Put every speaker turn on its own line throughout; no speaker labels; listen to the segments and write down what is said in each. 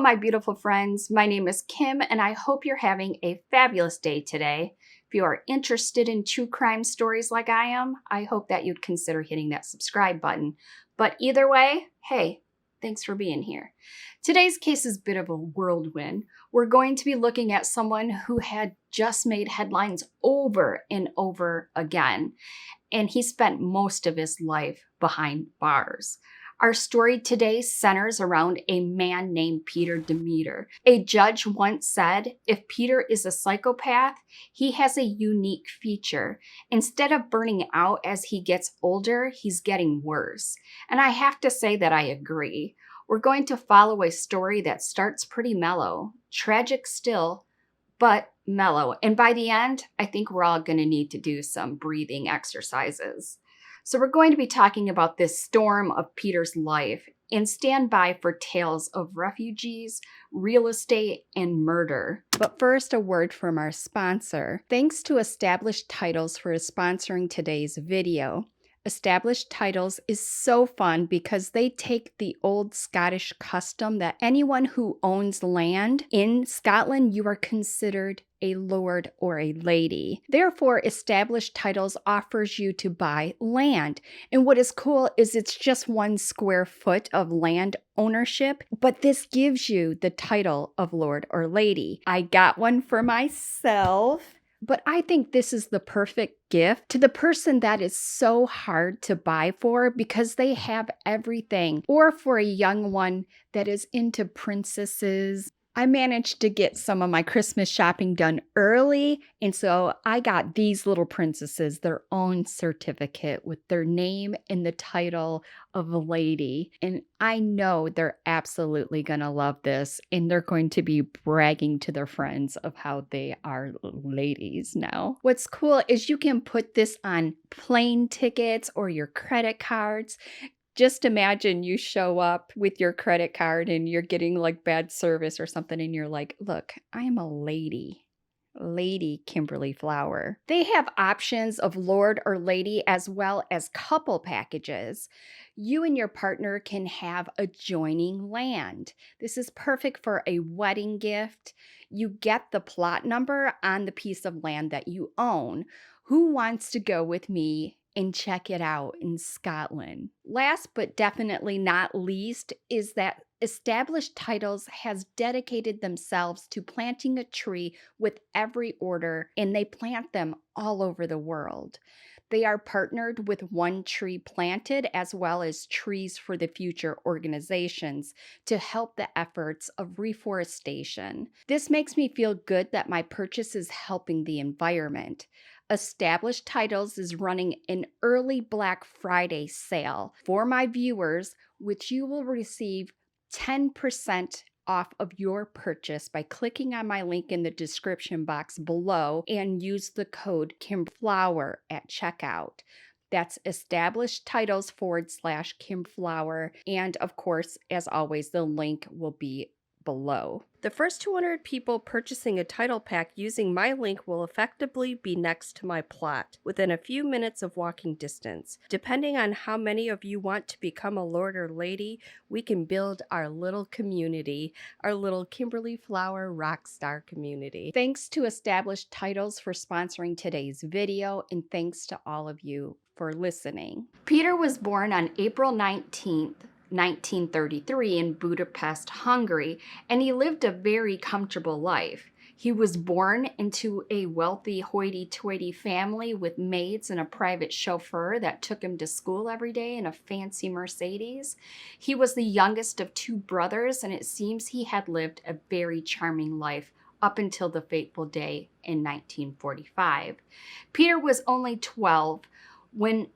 my beautiful friends. My name is Kim, and I hope you're having a fabulous day today. If you are interested in true crime stories like I am, I hope that you'd consider hitting that subscribe button. But either way, hey, thanks for being here. Today's case is a bit of a whirlwind. We're going to be looking at someone who had just made headlines over and over again, and he spent most of his life behind bars. Our story today centers around a man named Peter Demeter. A judge once said, if Peter is a psychopath, he has a unique feature. Instead of burning out as he gets older, he's getting worse. And I have to say that I agree. We're going to follow a story that starts pretty mellow, tragic still, but mellow. And by the end, I think we're all going to need to do some breathing exercises. So we're going to be talking about this storm of Peter's life, and stand by for tales of refugees, real estate, and murder. But first, a word from our sponsor. Thanks to Established Titles for sponsoring today's video. Established Titles is so fun because they take the old Scottish custom that anyone who owns land in Scotland, you are considered a lord or a lady. Therefore, Established Titles offers you to buy land. And what is cool is it's just 1 square foot of land ownership, but this gives you the title of lord or lady. I got one for myself. But I think this is the perfect gift to the person that is so hard to buy for because they have everything, or for a young one that is into princesses. I managed to get some of my Christmas shopping done early, and so I got these little princesses their own certificate with their name and the title of a lady. And I know they're absolutely going to love this, and they're going to be bragging to their friends of how they are ladies now. What's cool is you can put this on plane tickets or your credit cards. Just imagine you show up with your credit card and you're getting like bad service or something, and you're like, look, I am a lady. Lady Kimberly Flower. They have options of lord or lady as well as couple packages. You and your partner can have adjoining land. This is perfect for a wedding gift. You get the plot number on the piece of land that you own. Who wants to go with me and check it out in Scotland? Last but definitely not least is that Established Titles has dedicated themselves to planting a tree with every order, and they plant them all over the world. They are partnered with One Tree Planted as well as Trees for the Future organizations to help the efforts of reforestation. This makes me feel good that my purchase is helping the environment. Established Titles is running an early Black Friday sale for my viewers, which you will receive 10% off of your purchase by clicking on my link in the description box below and use the code Kimflower at checkout. That's Established Titles /Kimflower. And of course, as always, the link will be below.
The first 200 people purchasing a title pack using my link will effectively be next to my plot, within a few minutes of walking distance. Depending on how many of you want to become a lord or lady, we can build our little community, our little Kimberly Flower rockstar community.
Thanks to Established Titles for sponsoring today's video, and thanks to all of you for listening. Peter was born on April 19th, 1933 in Budapest, Hungary, and he lived a very comfortable life. He was born into a wealthy hoity-toity family with maids and a private chauffeur that took him to school every day in a fancy Mercedes. He was the youngest of 2 brothers, and it seems he had lived a very charming life up until the fateful day in 1945. Peter was only 12 when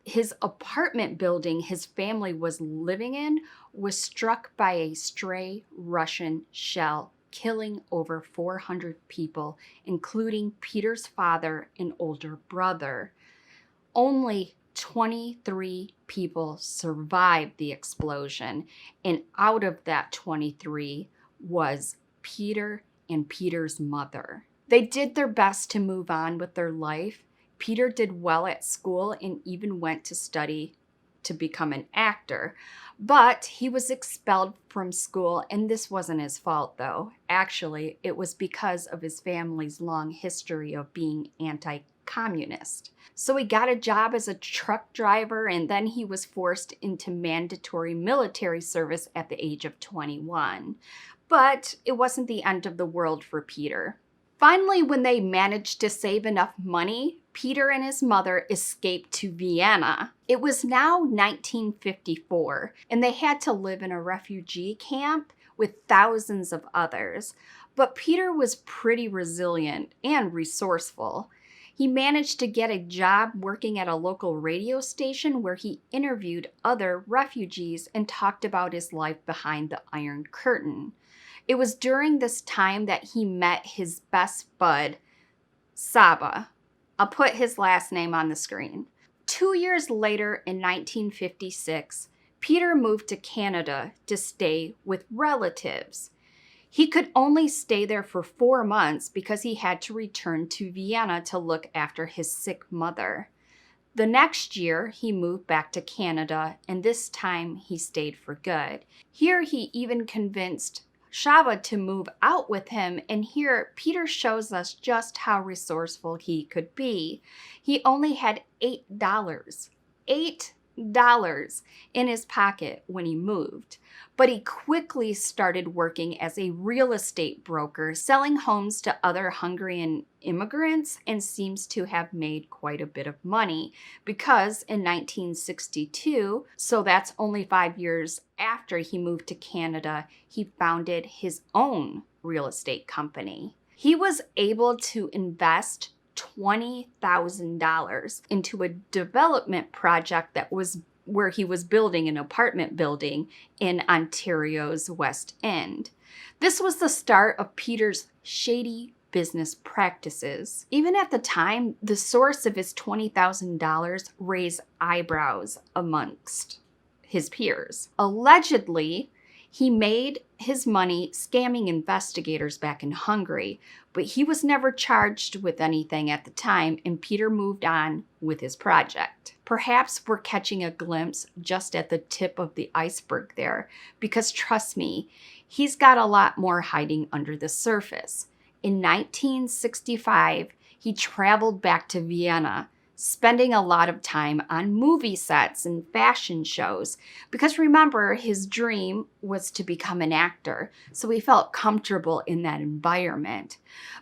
his apartment building his family was living in was struck by a stray Russian shell, killing over 400 people, including Peter's father and older brother. Only 23 people survived the explosion, and out of that 23 was Peter and Peter's mother. They did their best to move on with their life. Peter did well at school and even went to study to become an actor. But he was expelled from school, and this wasn't his fault, though. Actually, it was because of his family's long history of being anti-communist. So he got a job as a truck driver, and then he was forced into mandatory military service at the age of 21. But it wasn't the end of the world for Peter. Finally, when they managed to save enough money, Peter and his mother escaped to Vienna. It was now 1954, and they had to live in a refugee camp with thousands of others. But Peter was pretty resilient and resourceful. He managed to get a job working at a local radio station where he interviewed other refugees and talked about his life behind the Iron Curtain. It was during this time that he met his best bud, Saba. I'll put his last name on the screen. 2 years later, in 1956, Peter moved to Canada to stay with relatives. He could only stay there for 4 months because he had to return to Vienna to look after his sick mother. The next year, he moved back to Canada, and this time he stayed for good. Here, he even convinced Shava to move out with him, and here Peter shows us just how resourceful he could be. He only had $8 in his pocket when he moved, but he quickly started working as a real estate broker, selling homes to other Hungarian immigrants, and seems to have made quite a bit of money because in 1962, so that's only 5 years after he moved to Canada, he founded his own real estate company. He was able to invest $20,000 into a development project that was where he was building an apartment building in Ontario's West End. This was the start of Peter's shady business practices. Even at the time, the source of his $20,000 raised eyebrows amongst his peers. Allegedly, he made his money scamming investigators back in Hungary, but he was never charged with anything at the time, and Peter moved on with his project. Perhaps we're catching a glimpse just at the tip of the iceberg there, because trust me, he's got a lot more hiding under the surface. In 1965, he traveled back to Vienna, spending a lot of time on movie sets and fashion shows, because remember, his dream was to become an actor, so he felt comfortable in that environment.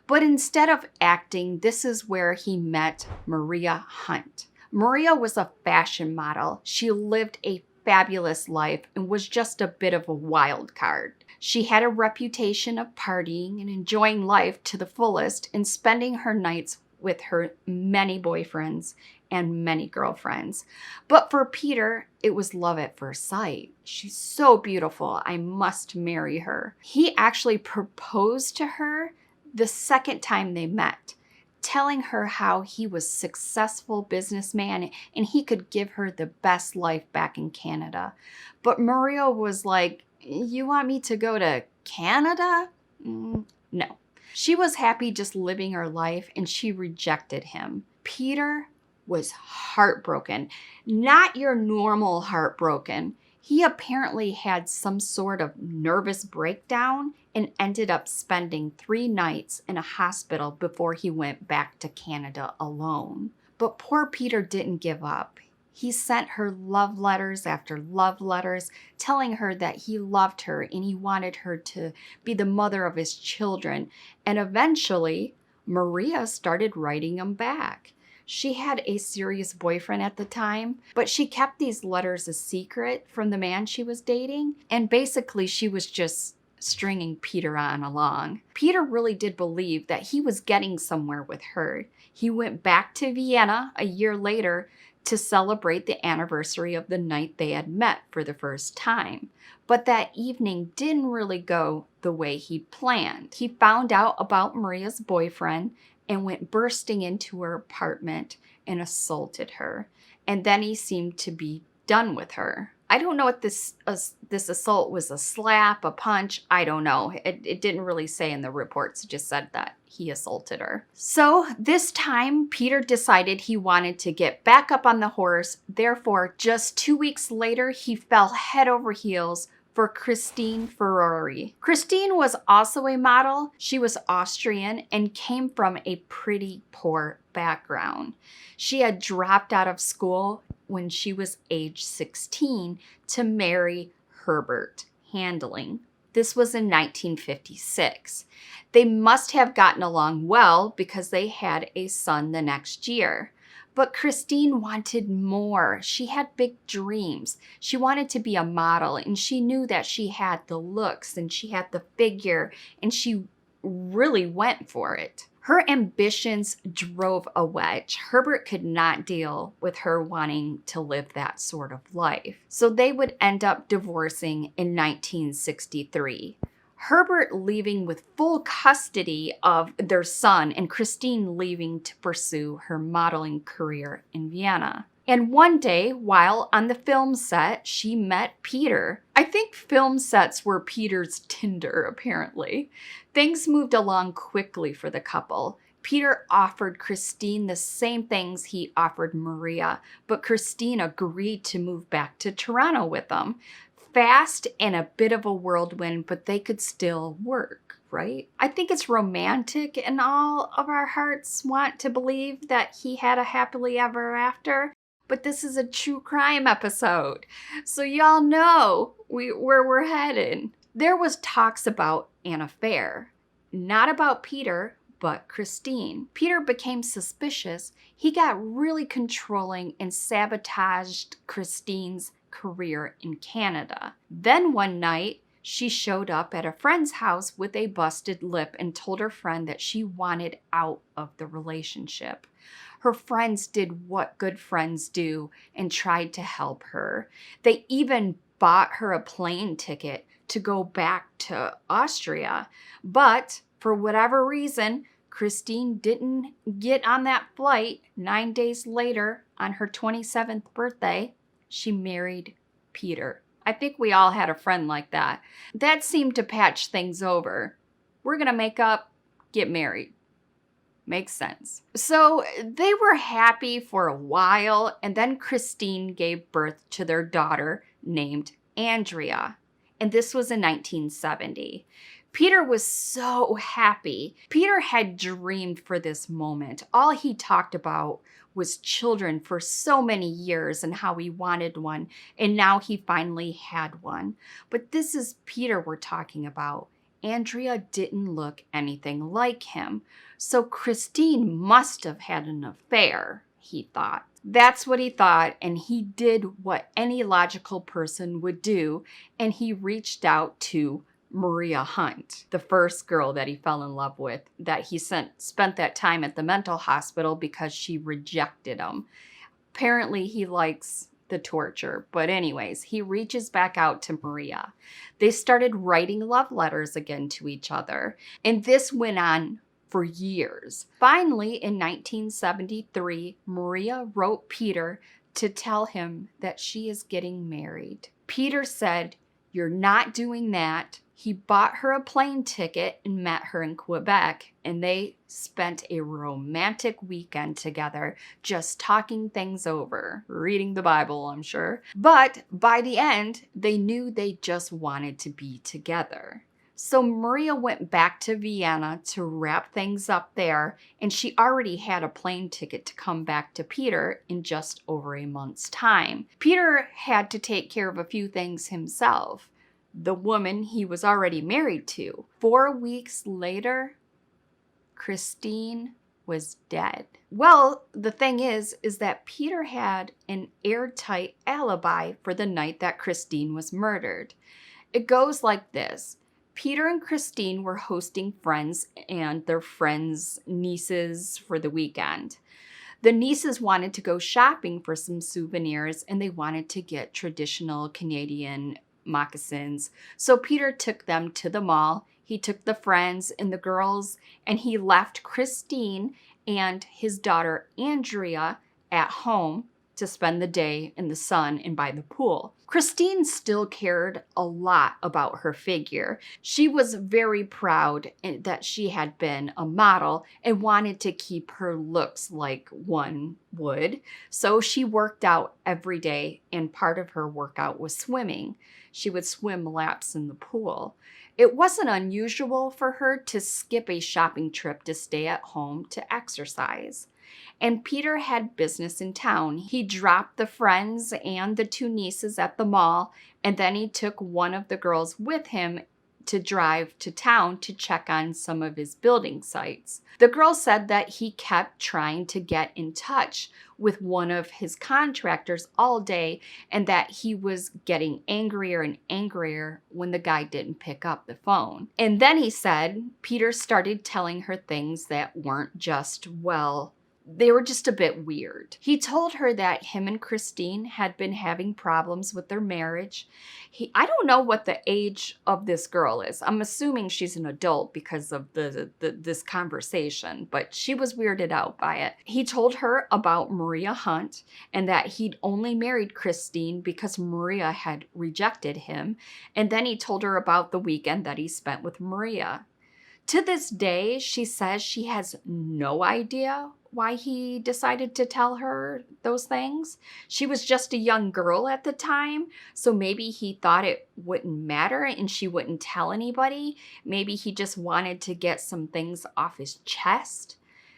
But instead of acting, this is where he met Maria Hunt. Maria was a fashion model. She lived a fabulous life and was just a bit of a wild card. She had a reputation of partying and enjoying life to the fullest and spending her nights with her many boyfriends and many girlfriends. But for Peter, it was love at first sight. She's so beautiful, I must marry her. He actually proposed to her the second time they met, telling her how he was a successful businessman and he could give her the best life back in Canada. But Maria was like, "You want me to go to Canada?" No. She was happy just living her life, and she rejected him. Peter was heartbroken. Not your normal heartbroken. He apparently had some sort of nervous breakdown and ended up spending 3 nights in a hospital before he went back to Canada alone. But poor Peter didn't give up. He sent her love letters after love letters, telling her that he loved her and he wanted her to be the mother of his children. And eventually, Maria started writing him back. She had a serious boyfriend at the time, but she kept these letters a secret from the man she was dating. And basically, she was just stringing Peter on along. Peter really did believe that he was getting somewhere with her. He went back to Vienna a year later to celebrate the anniversary of the night they had met for the first time. But that evening didn't really go the way he planned. He found out about Maria's boyfriend and went bursting into her apartment and assaulted her. And then he seemed to be done with her. I don't know if this assault was a slap, a punch. I don't know. It didn't really say in the reports. It just said that he assaulted her. So this time, Peter decided he wanted to get back up on the horse. Therefore, just 2 weeks later, he fell head over heels for Christine Ferrari. Christine was also a model. She was Austrian and came from a pretty poor background. She had dropped out of school when she was age 16 to marry Herbert Handling. This was in 1956. They must have gotten along well because they had a son the next year. But Christine wanted more. She had big dreams. She wanted to be a model, and she knew that she had the looks and she had the figure, and she really went for it. Her ambitions drove a wedge. Herbert could not deal with her wanting to live that sort of life. So they would end up divorcing in 1963. Herbert leaving with full custody of their son, and Christine leaving to pursue her modeling career in Vienna. And one day, while on the film set, she met Peter. I think film sets were Peter's Tinder, apparently. Things moved along quickly for the couple. Peter offered Christine the same things he offered Maria, but Christine agreed to move back to Toronto with them. Fast and a bit of a whirlwind, but they could still work, right? I think it's romantic and all of our hearts want to believe that he had a happily ever after, but this is a true crime episode. So y'all know where we're headed. There was talks about an affair, not about Peter, but Christine. Peter became suspicious. He got really controlling and sabotaged Christine's career in Canada. Then one night, she showed up at a friend's house with a busted lip and told her friend that she wanted out of the relationship. Her friends did what good friends do and tried to help her. They even bought her a plane ticket to go back to Austria. But for whatever reason, Christine didn't get on that flight. 9 days later, on her 27th birthday, she married Peter. I think we all had a friend like that. That seemed to patch things over. We're gonna make up, get married. Makes sense. So they were happy for a while, and then Christine gave birth to their daughter named Andrea. And this was in 1970. Peter was so happy. Peter had dreamed for this moment. All he talked about was children for so many years and how he wanted one, and now he finally had one. But this is Peter we're talking about. Andrea didn't look anything like him, so Christine must have had an affair, he thought. That's what he thought, and he did what any logical person would do, and he reached out to Maria Hunt, the first girl that he fell in love with, that he spent that time at the mental hospital because she rejected him. Apparently, he likes the torture. But anyways, he reaches back out to Maria. They started writing love letters again to each other, and this went on for years. Finally, in 1973, Maria wrote Peter to tell him that she is getting married. Peter said, "You're not doing that." He bought her a plane ticket and met her in Quebec, and they spent a romantic weekend together, just talking things over, reading the Bible, I'm sure. But by the end, they knew they just wanted to be together. So Maria went back to Vienna to wrap things up there, and she already had a plane ticket to come back to Peter in just over a month's time. Peter had to take care of a few things himself. The woman he was already married to. 4 weeks later, Christine was dead. Well, the thing is that Peter had an airtight alibi for the night that Christine was murdered. It goes like this. Peter and Christine were hosting friends and their friends' nieces for the weekend. The nieces wanted to go shopping for some souvenirs, and they wanted to get traditional Canadian moccasins. So Peter took them to the mall. He took the friends and the girls, and he left Christine and his daughter Andrea at home. to spend the day in the sun and by the pool. Christine still cared a lot about her figure. She was very proud that she had been a model and wanted to keep her looks like one would. So she worked out every day, and part of her workout was swimming. She would swim laps in the pool. It wasn't unusual for her to skip a shopping trip to stay at home to exercise. And Peter had business in town. He dropped the friends and the two nieces at the mall, and then he took one of the girls with him to drive to town to check on some of his building sites. The girl said that he kept trying to get in touch with one of his contractors all day, and that he was getting angrier and angrier when the guy didn't pick up the phone. And then he said Peter started telling her things that weren't just, well, they were just a bit weird. He told her that him and Christine had been having problems with their marriage. I don't know what the age of this girl is. I'm assuming she's an adult because of this conversation, but she was weirded out by it. He told her about Maria Hunt and that he'd only married Christine because Maria had rejected him. And then he told her about the weekend that he spent with Maria. To this day, she says she has no idea why he decided to tell her those things. She was just a young girl at the time, so maybe he thought it wouldn't matter and she wouldn't tell anybody. Maybe he just wanted to get some things off his chest.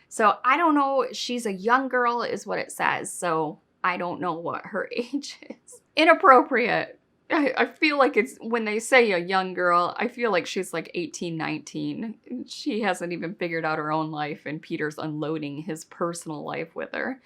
So I don't know. She's a young girl is what it says, so I don't know what her age is. Inappropriate. I feel like it's when they say a young girl, I feel like she's like 18, 19. She hasn't even figured out her own life, and Peter's unloading his personal life with her.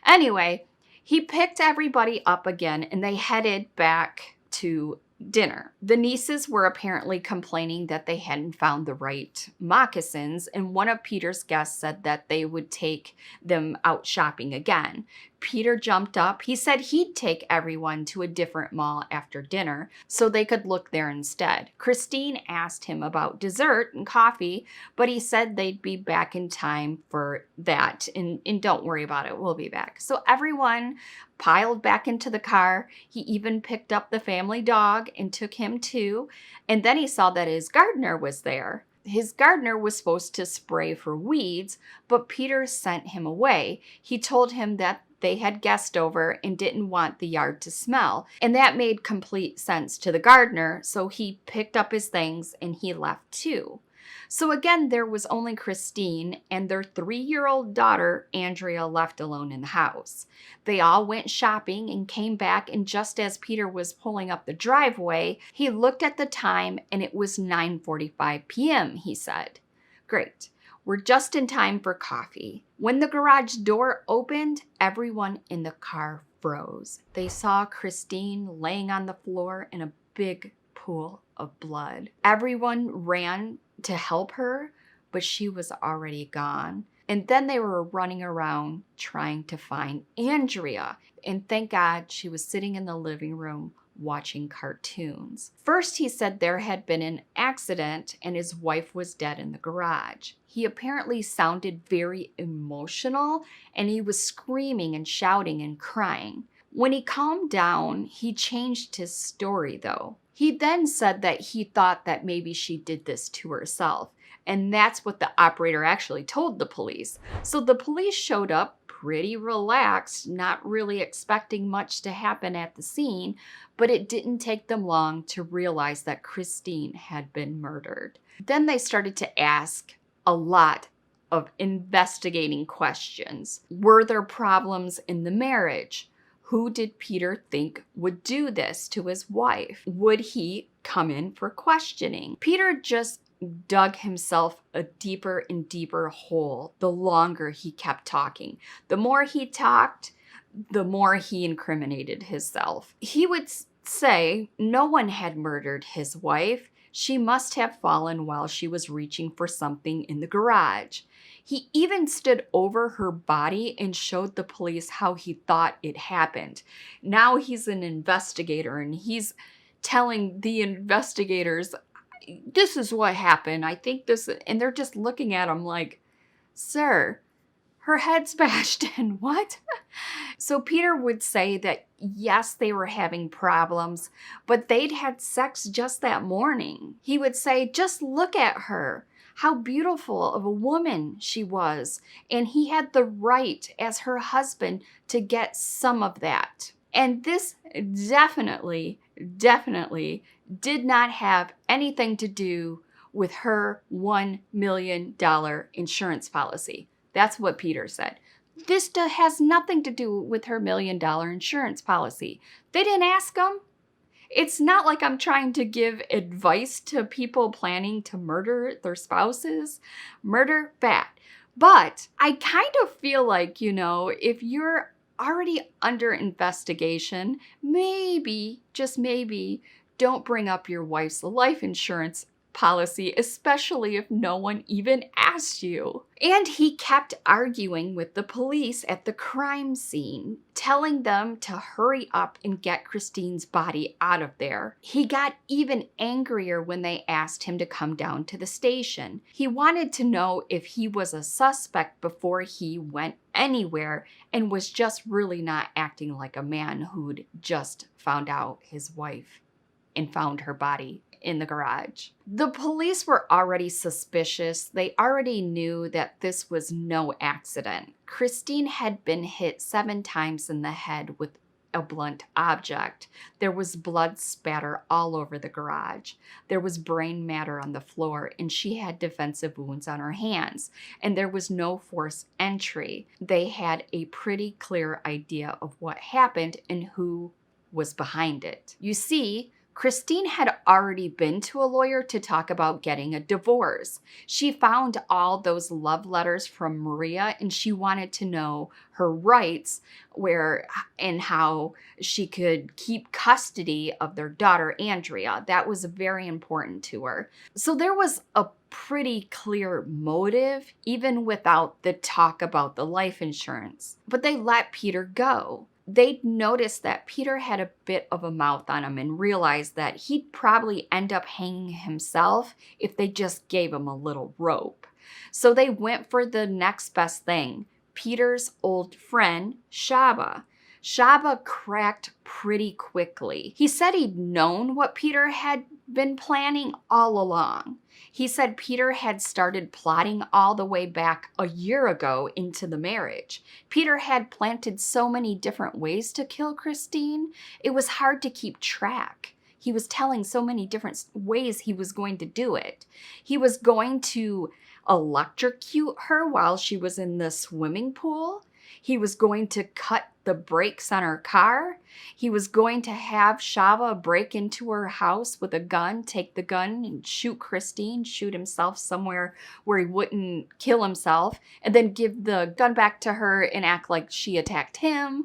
Anyway, he picked everybody up again and they headed back to dinner. The nieces were apparently complaining that they hadn't found the right moccasins, and one of Peter's guests said that they would take them out shopping again. Peter jumped up. He said he'd take everyone to a different mall after dinner so they could look there instead. Christine asked him about dessert and coffee, but he said they'd be back in time for that, and don't worry about it, we'll be back. So everyone piled back into the car. He even picked up the family dog and took him too, and then he saw that his gardener was there. His gardener was supposed to spray for weeds, but Peter sent him away. He told him that they had guests over and didn't want the yard to smell. And that made complete sense to the gardener, so he picked up his things and he left too. So again, there was only Christine and their 3-year-old daughter, Andrea, left alone in the house. They all went shopping and came back, and just as Peter was pulling up the driveway, he looked at the time and it was 9:45 p.m., he said. Great. We're just in time for coffee. When the garage door opened, everyone in the car froze. They saw Christine laying on the floor in a big pool of blood. Everyone ran to help her, but she was already gone. And then they were running around trying to find Andrea. And thank God she was sitting in the living room watching cartoons. First, he said there had been an accident and his wife was dead in the garage. He apparently sounded very emotional and he was screaming and shouting and crying. When he calmed down, he changed his story though. He then said that he thought that maybe she did this to herself, and that's what the operator actually told the police. So the police showed up pretty relaxed, not really expecting much to happen at the scene, but it didn't take them long to realize that Christine had been murdered. Then they started to ask a lot of investigating questions. Were there problems in the marriage? Who did Peter think would do this to his wife? Would he come in for questioning? Peter just dug himself a deeper and deeper hole the longer he kept talking. The more he talked, the more he incriminated himself. He would say no one had murdered his wife. She must have fallen while she was reaching for something in the garage. He even stood over her body and showed the police how he thought it happened. Now he's an investigator and he's telling the investigators, this is what happened. I think this, and they're just looking at him like, sir, Her head's bashed in. What? So Peter would say that yes, they were having problems, but they'd had sex just that morning. He would say, just look at her, how beautiful of a woman she was. And he had the right as her husband to get some of that. And this definitely did not have anything to do with her $1 million insurance policy. That's what Peter said. This has nothing to do with her $1 million insurance policy. They didn't ask him. It's not like I'm trying to give advice to people planning to murder their spouses. Murder, bad. But I kind of feel like, if you're already under investigation, maybe, just maybe, don't bring up your wife's life insurance policy, especially if no one even asked you. And he kept arguing with the police at the crime scene, telling them to hurry up and get Christine's body out of there. He got even angrier when they asked him to come down to the station. He wanted to know if he was a suspect before he went anywhere and was just really not acting like a man who'd just found out his wife and found her body in the garage. The police were already suspicious. They already knew that this was no accident. Christine had been hit 7 times in the head with a blunt object. There was blood spatter all over the garage. There was brain matter on the floor, and she had defensive wounds on her hands, and there was no forced entry. They had a pretty clear idea of what happened and who was behind it. You see, Christine had already been to a lawyer to talk about getting a divorce. She found all those love letters from Maria, and she wanted to know her rights and how she could keep custody of their daughter, Andrea. That was very important to her. So there was a pretty clear motive, even without the talk about the life insurance. But they let Peter go. They'd noticed that Peter had a bit of a mouth on him and realized that he'd probably end up hanging himself if they just gave him a little rope. So they went for the next best thing, Peter's old friend, Shaba. Shaba cracked pretty quickly. He said he'd known what Peter had been planning all along. He said Peter had started plotting all the way back a year ago into the marriage. Peter had planted so many different ways to kill Christine, it was hard to keep track. He was telling so many different ways he was going to do it. He was going to electrocute her while she was in the swimming pool. He was going to cut the brakes on her car. He was going to have Shava break into her house with a gun, take the gun and shoot Christine, shoot himself somewhere where he wouldn't kill himself, and then give the gun back to her and act like she attacked him.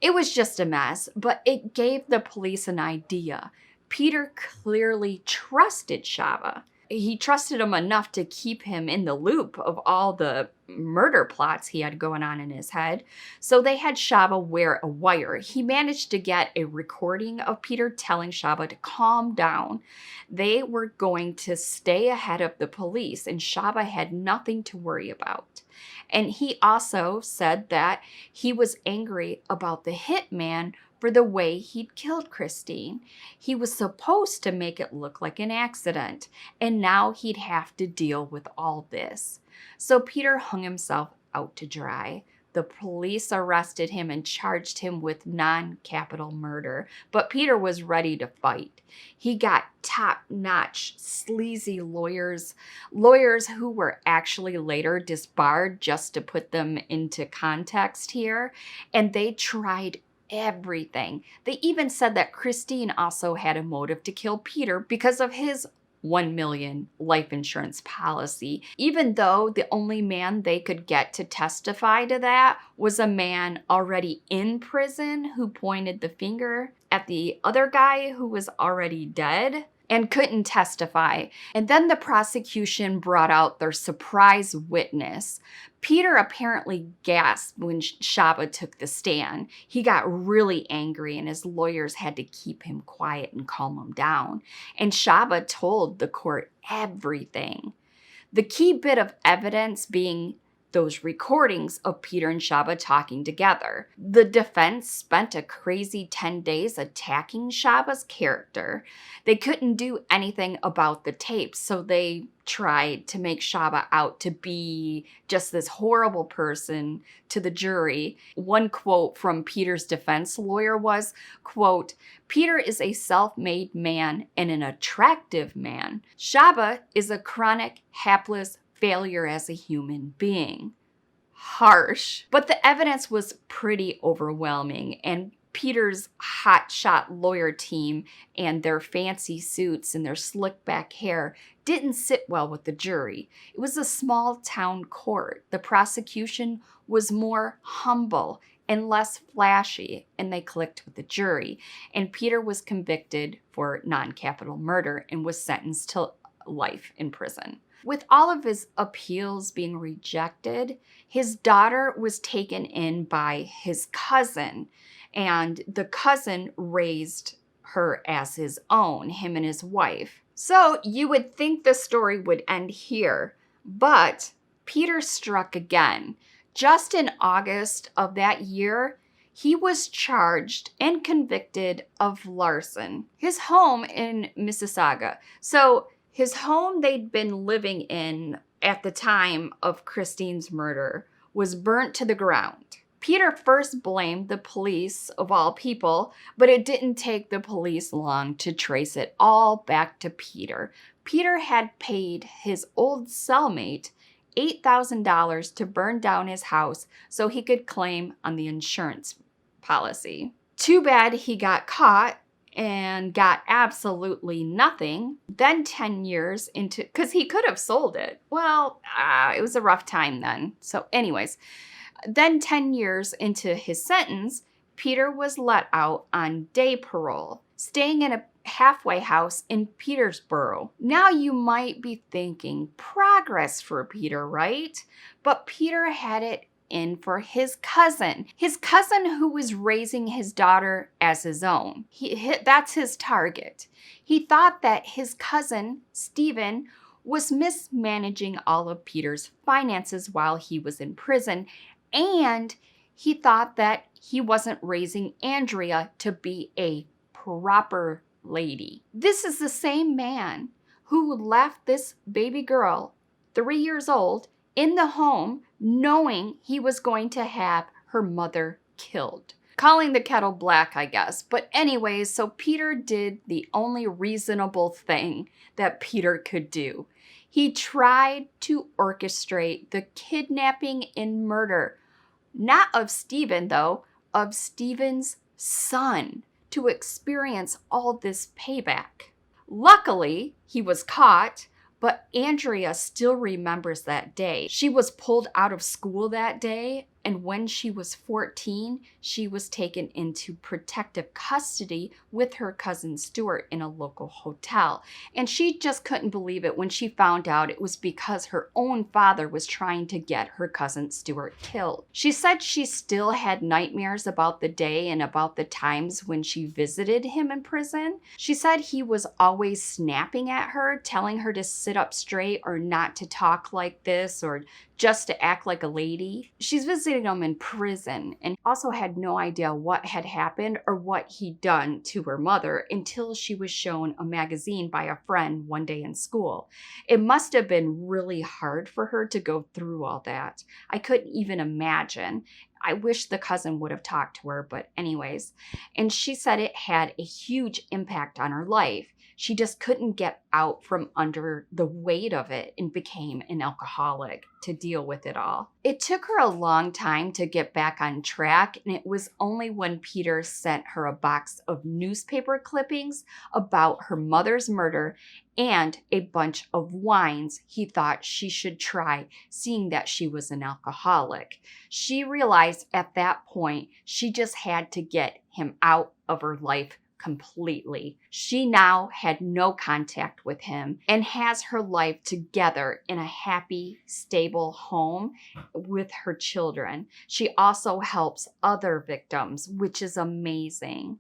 It was just a mess, but it gave the police an idea. Peter clearly trusted Shava. He trusted him enough to keep him in the loop of all the murder plots he had going on in his head. So they had Shava wear a wire. He managed to get a recording of Peter telling Shava to calm down. They were going to stay ahead of the police, and Shava had nothing to worry about. And he also said that he was angry about the hitman for the way he'd killed Christine. He was supposed to make it look like an accident, and now he'd have to deal with all this. So Peter hung himself out to dry. The police arrested him and charged him with non-capital murder, but Peter was ready to fight. He got top-notch, sleazy lawyers who were actually later disbarred, just to put them into context here, and they tried everything. They even said that Christine also had a motive to kill Peter because of his $1 million life insurance policy, even though the only man they could get to testify to that was a man already in prison who pointed the finger at the other guy who was already dead and couldn't testify. And then the prosecution brought out their surprise witness. Peter apparently gasped when Shava took the stand. He got really angry, and his lawyers had to keep him quiet and calm him down. And Shava told the court everything. The key bit of evidence being those recordings of Peter and Shaba talking together. The defense spent a crazy 10 days attacking Shaba's character. They couldn't do anything about the tapes, so they tried to make Shaba out to be just this horrible person to the jury. One quote from Peter's defense lawyer was, quote, "Peter is a self-made man and an attractive man. Shaba is a chronic, hapless failure as a human being." Harsh. But the evidence was pretty overwhelming, and Peter's hotshot lawyer team and their fancy suits and their slick back hair didn't sit well with the jury. It was a small town court. The prosecution was more humble and less flashy, and they clicked with the jury. And Peter was convicted for non-capital murder and was sentenced to life in prison. With all of his appeals being rejected, his daughter was taken in by his cousin, and the cousin raised her as his own, him and his wife. So you would think the story would end here, but Peter struck again. Just in August of that year, he was charged and convicted of larceny. His home in Mississauga. So his home they'd been living in at the time of Christine's murder was burnt to the ground. Peter first blamed the police, of all people, but it didn't take the police long to trace it all back to Peter. Peter had paid his old cellmate $8,000 to burn down his house so he could claim on the insurance policy. Too bad he got caught and got absolutely nothing. Then 10 years into, because he could have sold it. Well, it was a rough time then. So anyways, then 10 years into his sentence, Peter was let out on day parole, staying in a halfway house in Petersboro. Now you might be thinking, progress for Peter, right? But Peter had it in for his cousin who was raising his daughter as his own. That's his target. He thought that his cousin, Stephen, was mismanaging all of Peter's finances while he was in prison, and he thought that he wasn't raising Andrea to be a proper lady. This is the same man who left this baby girl, 3 years old, in the home knowing he was going to have her mother killed. Calling the kettle black, I guess. But anyways, so Peter did the only reasonable thing that Peter could do. He tried to orchestrate the kidnapping and murder, not of Stephen though, of Stephen's son, to experience all this payback. Luckily, he was caught, but Andrea still remembers that day. She was pulled out of school that day, and when she was 14, she was taken into protective custody with her cousin Stuart in a local hotel. And she just couldn't believe it when she found out it was because her own father was trying to get her cousin Stuart killed. She said she still had nightmares about the day and about the times when she visited him in prison. She said he was always snapping at her, telling her to sit up straight or not to talk like this or just to act like a lady. She's visiting him in prison and also had no idea what had happened or what he'd done to her mother until she was shown a magazine by a friend one day in school. It must have been really hard for her to go through all that. I couldn't even imagine. I wish the cousin would have talked to her, but anyways. And she said it had a huge impact on her life. She just couldn't get out from under the weight of it and became an alcoholic to deal with it all. It took her a long time to get back on track, and it was only when Peter sent her a box of newspaper clippings about her mother's murder and a bunch of wines he thought she should try, seeing that she was an alcoholic. She realized at that point she just had to get him out of her life completely. She now had no contact with him and has her life together in a happy, stable home with her children. She also helps other victims, which is amazing.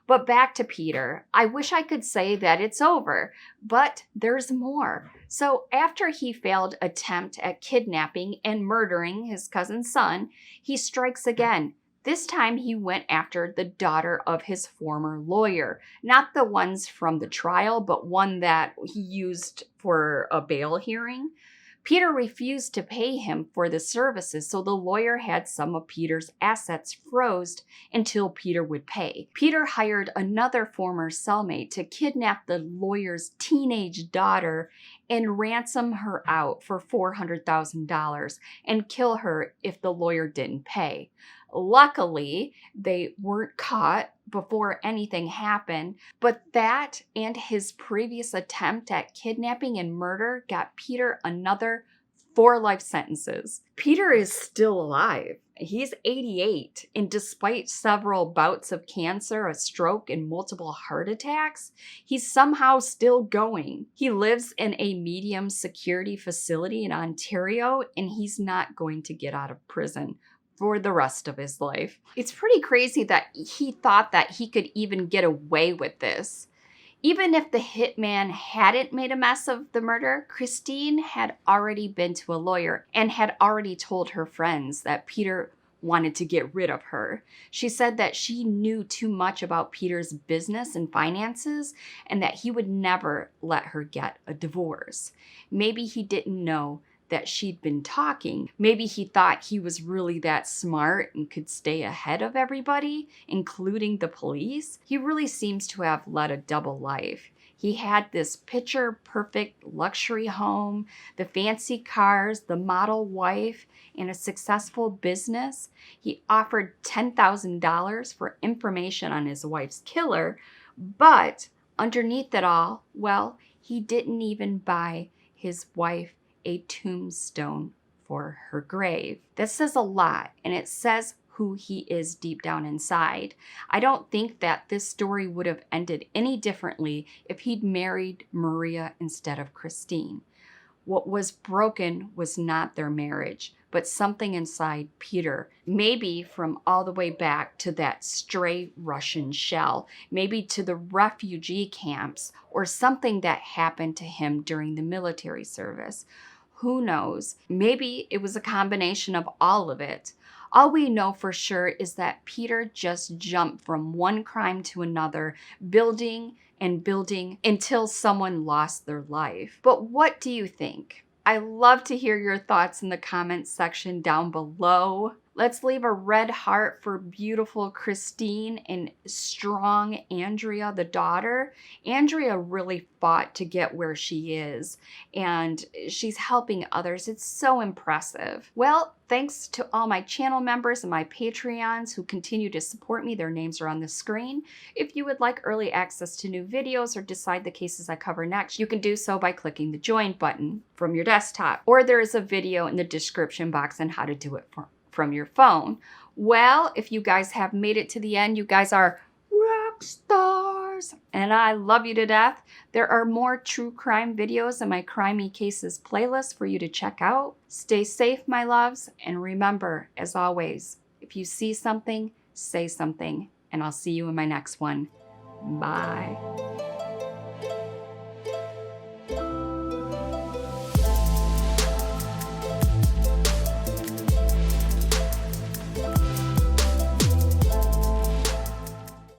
But back to Peter. I wish I could say that it's over, but there's more. So after he failed attempt at kidnapping and murdering his cousin's son, he strikes again. This time he went after the daughter of his former lawyer, not the ones from the trial, but one that he used for a bail hearing. Peter refused to pay him for the services, so the lawyer had some of Peter's assets frozen until Peter would pay. Peter hired another former cellmate to kidnap the lawyer's teenage daughter and ransom her out for $400,000 and kill her if the lawyer didn't pay. Luckily, they weren't caught before anything happened, but that and his previous attempt at kidnapping and murder got Peter another 4 life sentences. Peter is still alive. He's 88, and despite several bouts of cancer, a stroke, and multiple heart attacks, he's somehow still going. He lives in a medium security facility in Ontario, and he's not going to get out of prison for the rest of his life. It's pretty crazy that he thought that he could even get away with this. Even if the hitman hadn't made a mess of the murder, Christine had already been to a lawyer and had already told her friends that Peter wanted to get rid of her. She said that she knew too much about Peter's business and finances and that he would never let her get a divorce. Maybe he didn't know that she'd been talking. Maybe he thought he was really that smart and could stay ahead of everybody, including the police. He really seems to have led a double life. He had this picture-perfect luxury home, the fancy cars, the model wife, and a successful business. He offered $10,000 for information on his wife's killer, but underneath it all, well, he didn't even buy his wife a tombstone for her grave. This says a lot, and it says who he is deep down inside. I don't think that this story would have ended any differently if he'd married Maria instead of Christine. What was broken was not their marriage, but something inside Peter, maybe from all the way back to that stray Russian shell, maybe to the refugee camps, or something that happened to him during the military service. Who knows? Maybe it was a combination of all of it. All we know for sure is that Peter just jumped from one crime to another, building and building until someone lost their life. But what do you think? I love to hear your thoughts in the comments section down below. Let's leave a red heart for beautiful Christine and strong Andrea, the daughter. Andrea really fought to get where she is, and she's helping others. It's so impressive. Well, thanks to all my channel members and my Patreons who continue to support me. Their names are on the screen. If you would like early access to new videos or decide the cases I cover next, you can do so by clicking the join button from your desktop, or there is a video in the description box on how to do it from your phone. Well, if you guys have made it to the end, you guys are rock stars, and I love you to death. There are more true crime videos in my Crimey Cases playlist for you to check out. Stay safe, my loves, and remember, as always, if you see something, say something, and I'll see you in my next one. Bye.